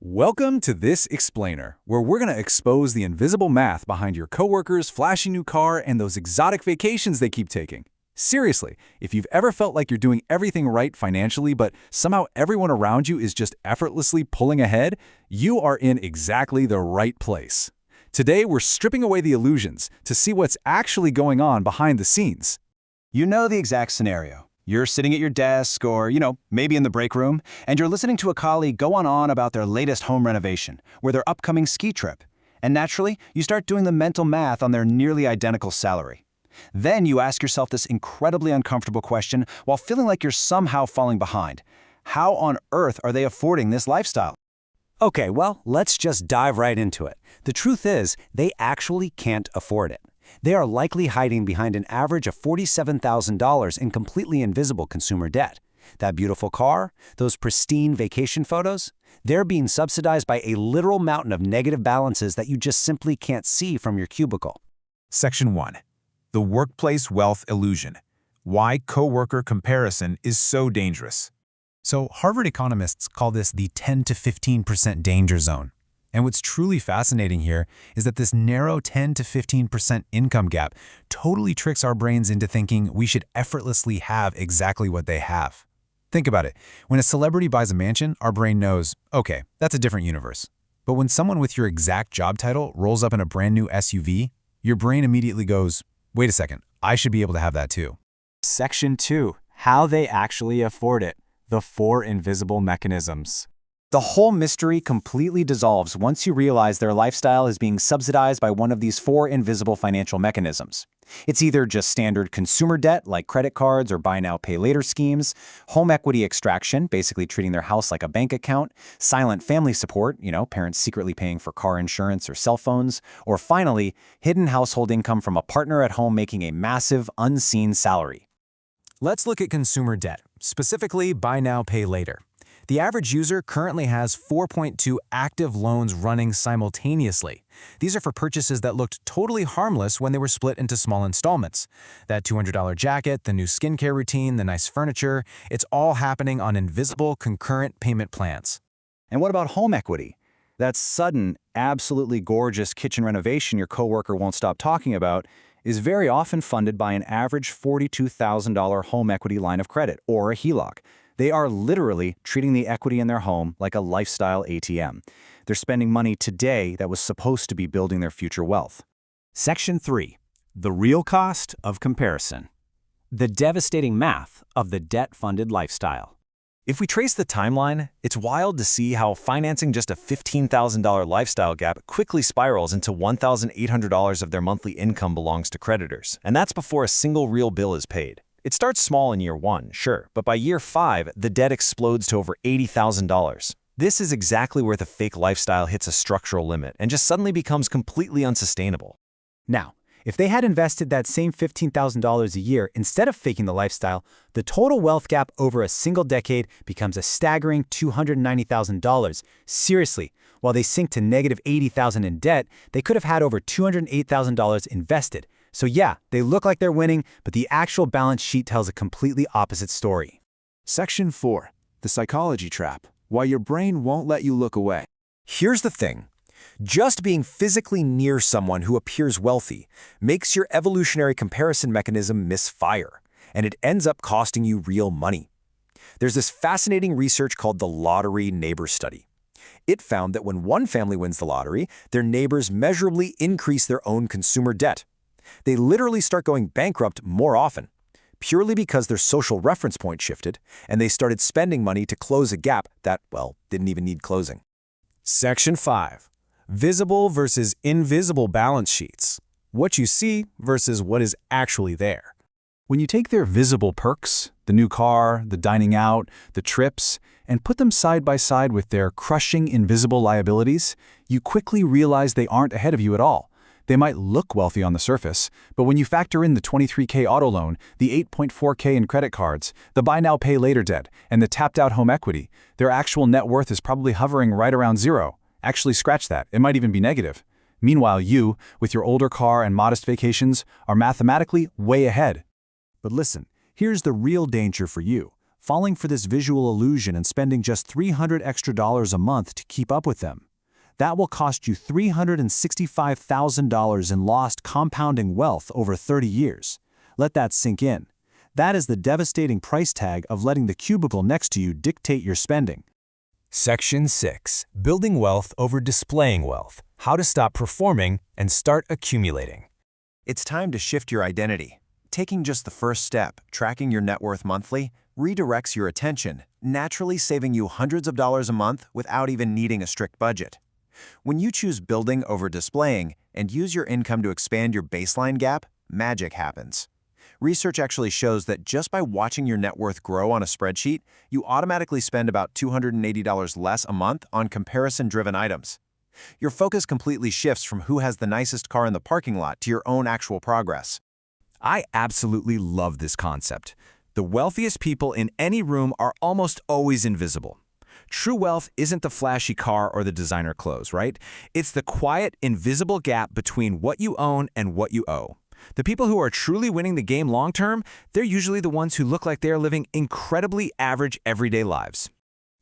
Welcome to This Explainer, where we're going to expose the invisible math behind your coworkers' flashy new car and those exotic vacations they keep taking. Seriously, if you've ever felt like you're doing everything right financially, but somehow everyone around you is just effortlessly pulling ahead, you are in exactly the right place. Today, we're stripping away the illusions to see what's actually going on behind the scenes. You know the exact scenario. You're sitting at your desk or, maybe in the break room, and you're listening to a colleague go on about their latest home renovation or their upcoming ski trip. And naturally, you start doing the mental math on their nearly identical salary. Then you ask yourself this incredibly uncomfortable question while feeling like you're somehow falling behind. How on earth are they affording this lifestyle? Okay, well, let's just dive right into it. The truth is, they actually can't afford it. They are likely hiding behind an average of $47,000 in completely invisible consumer debt. That beautiful car, those pristine vacation photos, they're being subsidized by a literal mountain of negative balances that you just simply can't see from your cubicle. Section 1. The Workplace Wealth Illusion. Why coworker comparison is so dangerous. So Harvard economists call this the 10 to 15% danger zone. And what's truly fascinating here is that this narrow 10 to 15% income gap totally tricks our brains into thinking we should effortlessly have exactly what they have. Think about it. When a celebrity buys a mansion, our brain knows, okay, that's a different universe. But when someone with your exact job title rolls up in a brand new SUV, your brain immediately goes, wait a second, I should be able to have that too. Section 2. How they actually afford it. The 4 invisible mechanisms. The whole mystery completely dissolves once you realize their lifestyle is being subsidized by one of these 4 invisible financial mechanisms. It's either just standard consumer debt like credit cards or buy now, pay later schemes, home equity extraction, basically treating their house like a bank account, silent family support, parents secretly paying for car insurance or cell phones, or finally, hidden household income from a partner at home making a massive, unseen salary. Let's look at consumer debt, specifically buy now, pay later. The average user currently has 4.2 active loans running simultaneously. These are for purchases that looked totally harmless when they were split into small installments. That $200 jacket, the new skincare routine, the nice furniture, it's all happening on invisible concurrent payment plans. And what about home equity? That sudden, absolutely gorgeous kitchen renovation your coworker won't stop talking about is very often funded by an average $42,000 home equity line of credit, or a HELOC. They are literally treating the equity in their home like a lifestyle ATM. They're spending money today that was supposed to be building their future wealth. Section 3. The real cost of comparison. The devastating math of the debt-funded lifestyle. If we trace the timeline, it's wild to see how financing just a $15,000 lifestyle gap quickly spirals into $1,800 of their monthly income belongs to creditors, and that's before a single real bill is paid. It starts small in year 1, sure, but by year 5, the debt explodes to over $80,000. This is exactly where the fake lifestyle hits a structural limit and just suddenly becomes completely unsustainable. Now, if they had invested that same $15,000 a year instead of faking the lifestyle, the total wealth gap over a single decade becomes a staggering $290,000. Seriously, while they sink to negative $80,000 in debt, they could have had over $208,000 invested. So yeah, they look like they're winning, but the actual balance sheet tells a completely opposite story. Section 4. The Psychology Trap. Why your brain won't let you look away. Here's the thing. Just being physically near someone who appears wealthy makes your evolutionary comparison mechanism misfire, and it ends up costing you real money. There's this fascinating research called the Lottery Neighbor Study. It found that when one family wins the lottery, their neighbors measurably increase their own consumer debt. They literally start going bankrupt more often, purely because their social reference point shifted, and they started spending money to close a gap that, didn't even need closing. Section 5. Visible versus invisible balance sheets. What you see versus what is actually there. When you take their visible perks, the new car, the dining out, the trips, and put them side by side with their crushing invisible liabilities, you quickly realize they aren't ahead of you at all. They might look wealthy on the surface, but when you factor in the $23K auto loan, the $8.4K in credit cards, the buy now pay later debt, and the tapped out home equity, their actual net worth is probably hovering right around zero. Actually, scratch that. It might even be negative. Meanwhile, you, with your older car and modest vacations, are mathematically way ahead. But listen, here's the real danger for you. falling for this visual illusion and spending just $300 extra a month to keep up with them. That will cost you $365,000 in lost compounding wealth over 30 years. Let that sink in. That is the devastating price tag of letting the cubicle next to you dictate your spending. Section 6. Building wealth over displaying wealth. How to stop performing and start accumulating. It's time to shift your identity. Taking just the first step, tracking your net worth monthly, redirects your attention, naturally saving you hundreds of dollars a month without even needing a strict budget. When you choose building over displaying and use your income to expand your baseline gap, magic happens. Research actually shows that just by watching your net worth grow on a spreadsheet, you automatically spend about $280 less a month on comparison-driven items. Your focus completely shifts from who has the nicest car in the parking lot to your own actual progress. I absolutely love this concept. The wealthiest people in any room are almost always invisible. True wealth isn't the flashy car or the designer clothes, right? It's the quiet, invisible gap between what you own and what you owe. The people who are truly winning the game long-term, they're usually the ones who look like they are living incredibly average everyday lives.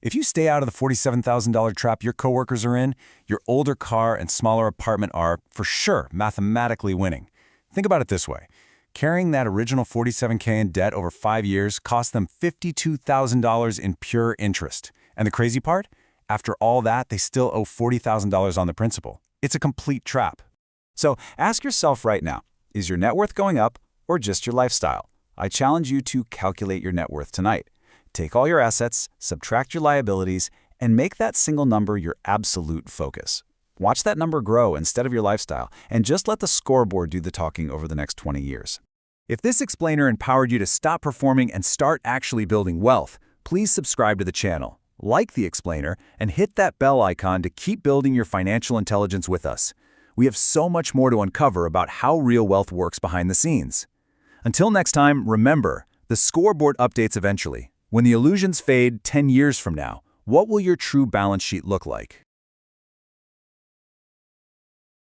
If you stay out of the $47,000 trap your coworkers are in, your older car and smaller apartment are, for sure, mathematically winning. Think about it this way. Carrying that original $47K in debt over 5 years cost them $52,000 in pure interest. And the crazy part? After all that, they still owe $40,000 on the principal. It's a complete trap. So ask yourself right now, is your net worth going up or just your lifestyle? I challenge you to calculate your net worth tonight. Take all your assets, subtract your liabilities, and make that single number your absolute focus. Watch that number grow instead of your lifestyle, and just let the scoreboard do the talking over the next 20 years. If this explainer empowered you to stop performing and start actually building wealth, please subscribe to the channel, like the explainer, and hit that bell icon to keep building your financial intelligence with us. We have so much more to uncover about how real wealth works behind the scenes. Until next time, remember, the scoreboard updates eventually. When the illusions fade 10 years from now, what will your true balance sheet look like?